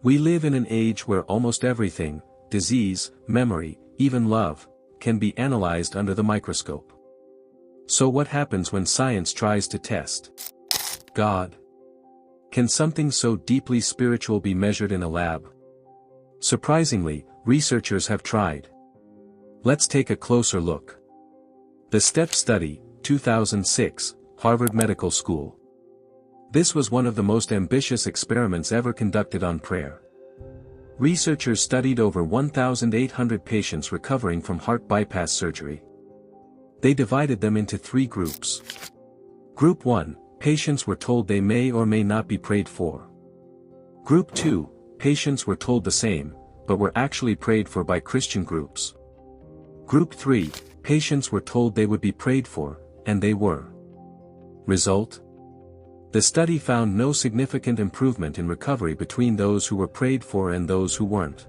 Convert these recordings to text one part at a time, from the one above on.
We live in an age where almost everything, disease, memory, even love, can be analyzed under the microscope. So what happens when science tries to test God? Can something so deeply spiritual be measured in a lab? Surprisingly, researchers have tried. Let's take a closer look. The STEP study, 2006, Harvard Medical School. This was one of the most ambitious experiments ever conducted on prayer. Researchers studied over 1,800 patients recovering from heart bypass surgery. They divided them into 3 groups. Group 1, patients were told they may or may not be prayed for. Group 2, patients were told the same, but were actually prayed for by Christian groups. Group 3, patients were told they would be prayed for, and they were. Result? The study found no significant improvement in recovery between those who were prayed for and those who weren't.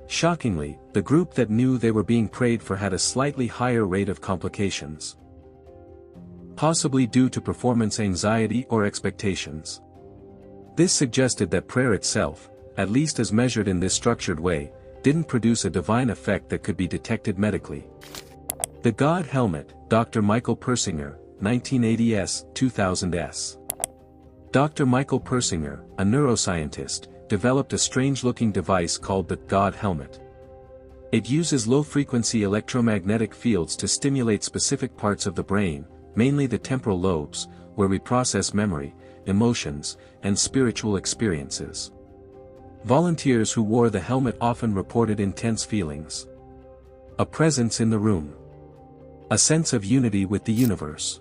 Shockingly, the group that knew they were being prayed for had a slightly higher rate of complications. Possibly due to performance anxiety or expectations. This suggested that prayer itself, at least as measured in this structured way, didn't produce a divine effect that could be detected medically. The God Helmet, Dr. Michael Persinger, 1980s, 2000s. Dr. Michael Persinger, a neuroscientist, developed a strange-looking device called the God Helmet. It uses low-frequency electromagnetic fields to stimulate specific parts of the brain, mainly the temporal lobes, where we process memory, emotions, and spiritual experiences. Volunteers who wore the helmet often reported intense feelings. A presence in the room. A sense of unity with the universe.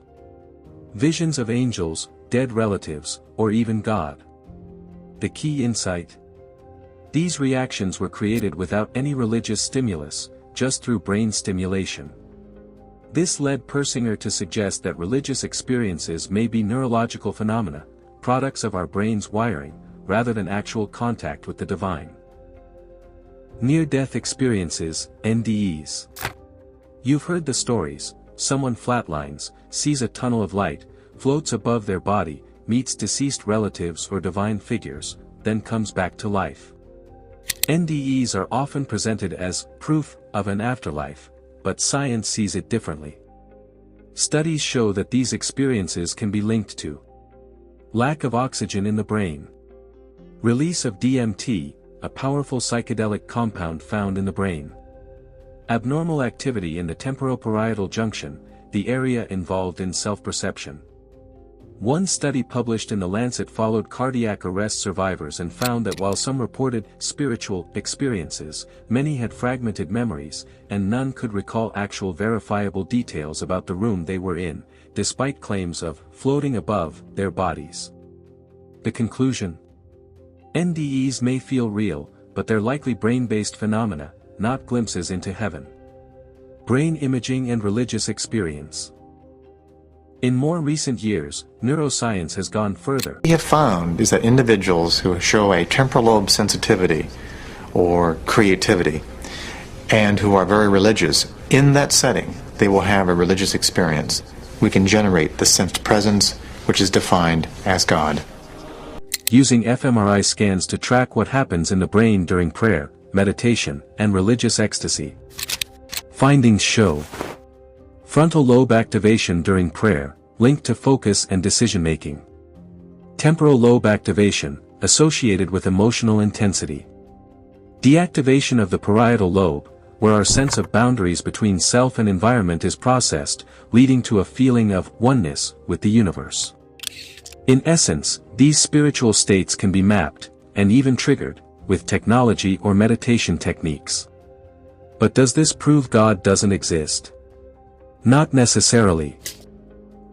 Visions of angels, dead relatives, or even God. The key insight? These reactions were created without any religious stimulus, just through brain stimulation. This led Persinger to suggest that religious experiences may be neurological phenomena, products of our brain's wiring, rather than actual contact with the divine. Near-death experiences, NDEs. You've heard the stories: someone flatlines, sees a tunnel of light, floats above their body, meets deceased relatives or divine figures, then comes back to life. NDEs are often presented as proof of an afterlife, but science sees it differently. Studies show that these experiences can be linked to lack of oxygen in the brain, release of DMT, a powerful psychedelic compound found in the brain, abnormal activity in the temporoparietal junction, the area involved in self-perception. One study published in The Lancet followed cardiac arrest survivors and found that while some reported spiritual experiences, many had fragmented memories, and none could recall actual verifiable details about the room they were in, despite claims of floating above their bodies. The conclusion? NDEs may feel real, but they're likely brain-based phenomena, not glimpses into heaven. Brain imaging and religious experience. In more recent years, neuroscience has gone further. What we have found is that individuals who show a temporal lobe sensitivity or creativity and who are very religious, in that setting, they will have a religious experience. We can generate the sensed presence, which is defined as God. Using fMRI scans to track what happens in the brain during prayer, meditation, and religious ecstasy. Findings show frontal lobe activation during prayer, linked to focus and decision-making. Temporal lobe activation, associated with emotional intensity. Deactivation of the parietal lobe, where our sense of boundaries between self and environment is processed, leading to a feeling of oneness with the universe. In essence, these spiritual states can be mapped, and even triggered, with technology or meditation techniques. But does this prove God doesn't exist? Not necessarily.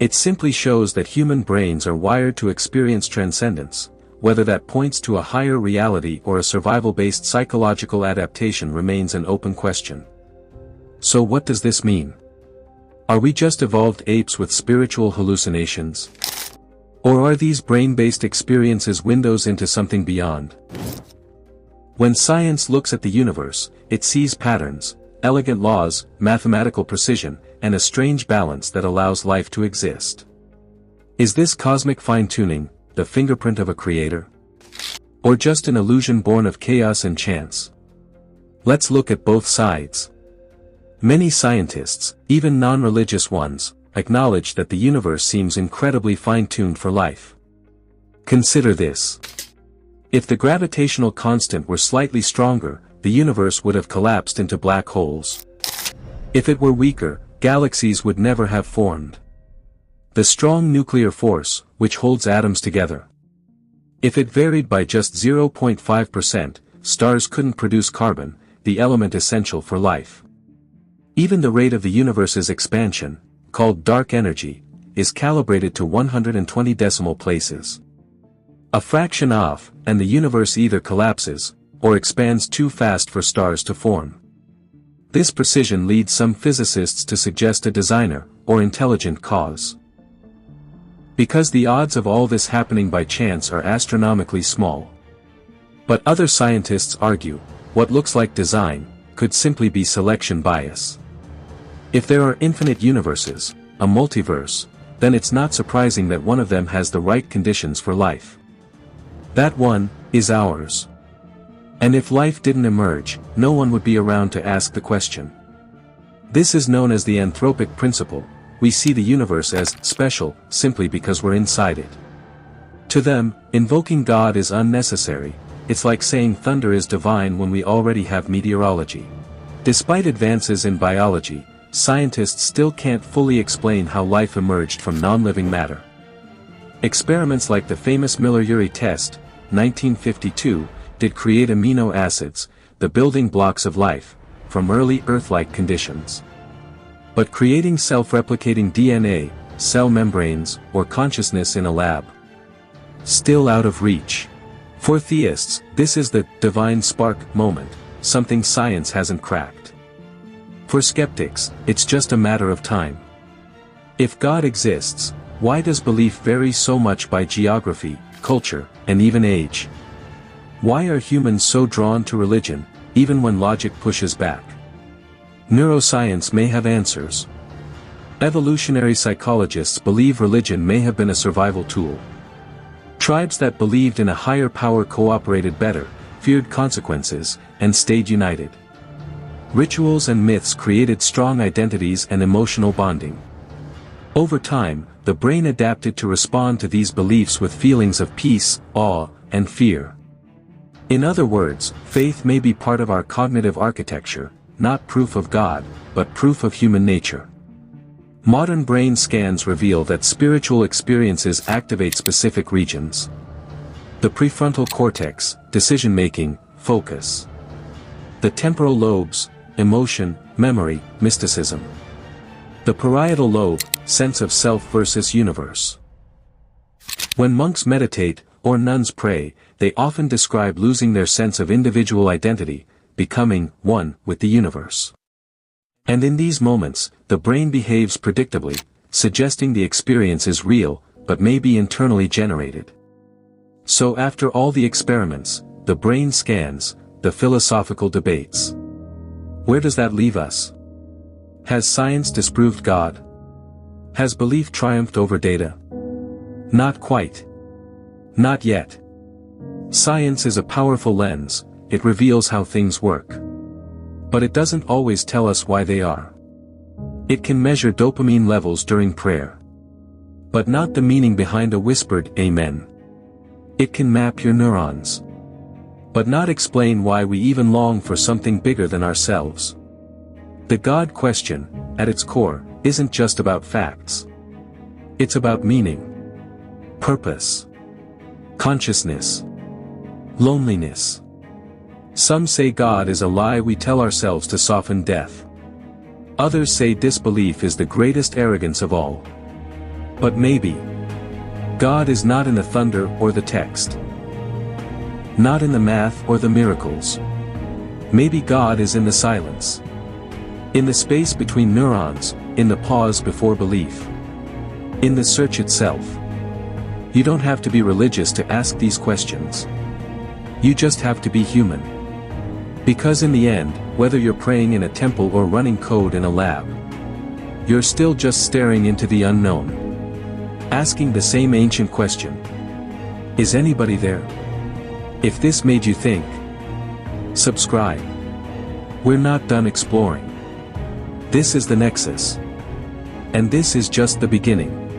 It simply shows that human brains are wired to experience transcendence. Whether that points to a higher reality or a survival-based psychological adaptation remains an open question. So what does this mean? Are we just evolved apes with spiritual hallucinations? Or are these brain-based experiences windows into something beyond? When science looks at the universe, it sees patterns, elegant laws, mathematical precision, and a strange balance that allows life to exist. Is this cosmic fine-tuning, the fingerprint of a creator? Or just an illusion born of chaos and chance? Let's look at both sides. Many scientists, even non-religious ones, acknowledge that the universe seems incredibly fine-tuned for life. Consider this. If the gravitational constant were slightly stronger, the universe would have collapsed into black holes. If it were weaker, galaxies would never have formed. The strong nuclear force, which holds atoms together. If it varied by just 0.5%, stars couldn't produce carbon, the element essential for life. Even the rate of the universe's expansion, called dark energy, is calibrated to 120 decimal places. A fraction off, and the universe either collapses, or expands too fast for stars to form. This precision leads some physicists to suggest a designer, or intelligent cause. Because the odds of all this happening by chance are astronomically small. But other scientists argue, what looks like design, could simply be selection bias. If there are infinite universes, a multiverse, then it's not surprising that one of them has the right conditions for life. That one is ours. And if life didn't emerge, no one would be around to ask the question. This is known as the anthropic principle. We see the universe as special simply because we're inside it. To them, invoking God is unnecessary. It's like saying thunder is divine when we already have meteorology. Despite advances in biology, scientists still can't fully explain how life emerged from non-living matter. Experiments like the famous Miller-Urey test, 1952, did create amino acids, the building blocks of life, from early Earth-like conditions. But creating self-replicating DNA, cell membranes, or consciousness in a lab? Still out of reach. For theists, this is the divine spark moment, something science hasn't cracked. For skeptics, it's just a matter of time. If God exists, why does belief vary so much by geography, culture, and even age? Why are humans so drawn to religion, even when logic pushes back? Neuroscience may have answers. Evolutionary psychologists believe religion may have been a survival tool. Tribes that believed in a higher power cooperated better, feared consequences, and stayed united. Rituals and myths created strong identities and emotional bonding. Over time, the brain adapted to respond to these beliefs with feelings of peace, awe, and fear. In other words, faith may be part of our cognitive architecture, not proof of God, but proof of human nature. Modern brain scans reveal that spiritual experiences activate specific regions. The prefrontal cortex, decision-making, focus. The temporal lobes, emotion, memory, mysticism. The parietal lobe, sense of self versus universe. When monks meditate, or nuns pray, they often describe losing their sense of individual identity, becoming one with the universe. And in these moments, the brain behaves predictably, suggesting the experience is real, but may be internally generated. So after all the experiments, the brain scans, the philosophical debates. Where does that leave us? Has science disproved God? Has belief triumphed over data? Not quite. Not yet. Science is a powerful lens, it reveals how things work. But it doesn't always tell us why they are. It can measure dopamine levels during prayer. But not the meaning behind a whispered amen. It can map your neurons. But not explain why we even long for something bigger than ourselves. The God question, at its core, isn't just about facts. It's about meaning, purpose, consciousness, loneliness. Some say God is a lie we tell ourselves to soften death. Others say disbelief is the greatest arrogance of all. But maybe God is not in the thunder or the text. Not in the math or the miracles. Maybe God is in the silence. In the space between neurons, in the pause before belief. In the search itself. You don't have to be religious to ask these questions. You just have to be human. Because in the end, whether you're praying in a temple or running code in a lab, you're still just staring into the unknown. Asking the same ancient question. Is anybody there? If this made you think, subscribe. We're not done exploring. This is the Nexus. And this is just the beginning.